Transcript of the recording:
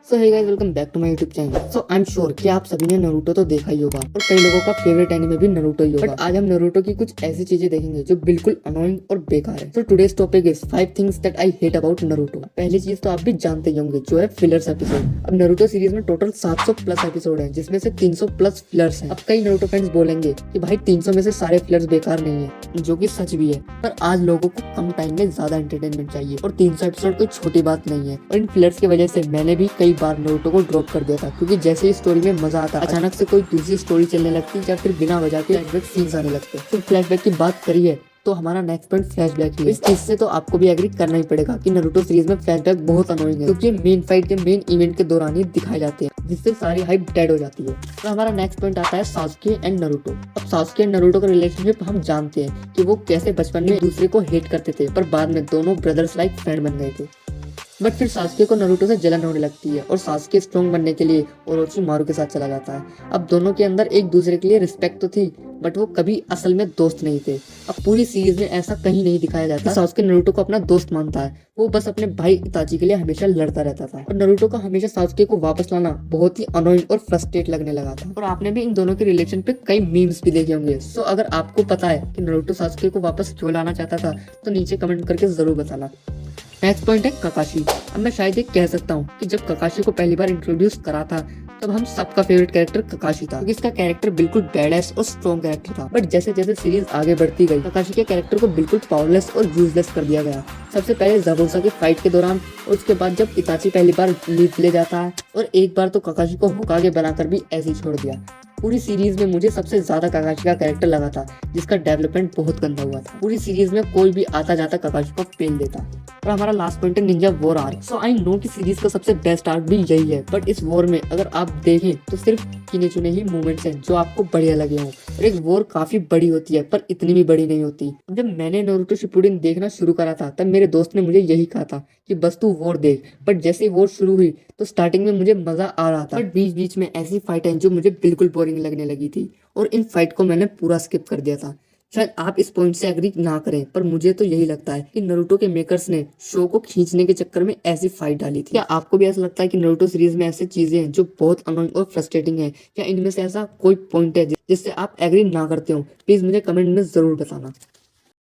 So hey guys, welcome back to my YouTube channel. So I am sure कि आप सभी ने Naruto तो देखा ही होगा और कई लोगों का फेवरेट एनिमे भी नारुतो ही होगा। बट आज हम नारुतो की कुछ ऐसी चीजें देखेंगे जो बिल्कुल अनोइंग और बेकार है। So today's topic is 5 things that I hate about Naruto. पहली चीज तो आप भी जानते ही होंगे, जो है फिलर्स एपिसोड। अब नारुतो सीरीज में टोटल 700 प्लस एपिसोड हैं, जिसमें से 300 प्लस फिलर्स हैं। अब कई नारुतो फैंस बोलेंगे कि भाई 300 में से सारे फिलर्स बेकार नहीं है, जो कि सच भी है। पर आज लोगों को कम टाइम में ज्यादा एंटरटेनमेंट चाहिए और 300 एपिसोड कोई छोटी बात नहीं है। और इन फिलर्स की वजह से मैंने भी कई बार नारुतो को ड्रॉप कर दिया था, क्योंकि जैसे ही स्टोरी में मजा आता अचानक से कोई दूसरी स्टोरी चलने लगती या फिर बिना वजह के फ्लैशबैक सीन्स आने लगते। तो फ्लैशबैक की बात करिए तो हमारा नेक्स्ट पॉइंट फ्लैशबैक ही है। इस चीज से तो आपको भी एग्री करना ही पड़ेगा कि नारुतो सीरीज में फ्लैशबैक बहुत अनोइंग है, क्योंकि मेन फाइट के मेन इवेंट के दौरान ही दिखाए जाते हैं, जिससे सारी हाइप डेड हो जाती है। तो हमारा नेक्स्ट पॉइंट आता है सासुके एंड नारुतो। अब सासुके एंड नारुतो का रिलेशनशिप हम जानते हैं कि वो कैसे बचपन में एक दूसरे को हेट करते थे, पर बाद में दोनों ब्रदर्स लाइक फ्रेंड बन गए थे। बट फिर सासुके को नारुतो से जलन होने लगती है और सासुके स्ट्रॉन्ग बनने के लिए ओरोचिमारू के साथ चला जाता है। अब दोनों के अंदर एक दूसरे के लिए रिस्पेक्ट तो थी, बट वो कभी असल में दोस्त नहीं थे। अब पूरी सीरीज में ऐसा कहीं नहीं दिखाया जाता सासुके नारुतो को अपना दोस्त मानता है। वो बस अपने भाई इताची के लिए हमेशा लड़ता रहता था और नारुतो को हमेशा सासुके को वापस लाना बहुत ही अनोइंग और फ्रस्ट्रेट लगने लगा था। और आपने भी इन दोनों के रिलेशन पे कई मीम्स भी देखे होंगे। सो अगर आपको पता है कि नारुतो सासुके को वापस क्यों लाना चाहता था तो नीचे कमेंट करके जरूर बताना। नेक्स्ट पॉइंट है ककाशी। अब मैं शायद ये कह सकता हूँ कि जब ककाशी को पहली बार इंट्रोड्यूस करा था तब हम सबका फेवरेट कैरेक्टर ककाशी था, क्योंकि इसका कैरेक्टर बिल्कुल बैडएस और स्ट्रॉन्ग कैरेक्टर था। बट जैसे जैसे सीरीज आगे बढ़ती गई ककाशी के कैरेक्टर को बिल्कुल पावरलेस और यूजलेस कर दिया गया। सबसे पहले ज़बूसा की फाइट के दौरान और उसके बाद जब इताची पहली बार लीड ले जाता है, और एक बार तो ककाशी को होकागे बनाकर भी ऐसे ही छोड़ दिया। पूरी सीरीज में मुझे सबसे ज्यादा ककाशी का कैरेक्टर लगा था, जिसका डेवलपमेंट बहुत गंदा हुआ था। पूरी सीरीज में कोई भी आता जाता ककाशी को फेल देता। और हमारा लास्ट पॉइंट है Ninja war arc. So I know कि सीरीज का सबसे बेस्ट आर्क भी यही है, बट इस वॉर में अगर आप देखें तो सिर्फ गिने चुने ही मूवमेंट्स हैं जो आपको बढ़िया लगे हों। और एक वॉर काफी बड़ी होती है, पर इतनी भी बड़ी नहीं होती। जब मैंने नारुतो शिपुडेन देखना शुरू करा था तब मेरे दोस्त ने मुझे यही कहा था कि बस तू वॉर देख। बट जैसे वॉर शुरू हुई तो स्टार्टिंग में मुझे मजा आ रहा था, बट बीच बीच में ऐसी फाइट है जो मुझे बिल्कुल बोरिंग लगने लगी थी और इन फाइट को मैंने पूरा स्किप कर दिया था। शायद आप इस पॉइंट से एग्री ना करें, पर मुझे तो यही लगता है कि नारुतो के मेकर्स ने शो को खींचने के चक्कर में ऐसी फाइट डाली थी। क्या आपको भी ऐसा लगता है कि नारुतो सीरीज में ऐसी चीजें हैं जो बहुत अनोइंग और फ्रस्ट्रेटिंग है? क्या इनमें से ऐसा कोई पॉइंट है जिससे आप एग्री ना करते हो? प्लीज मुझे कमेंट में जरूर बताना।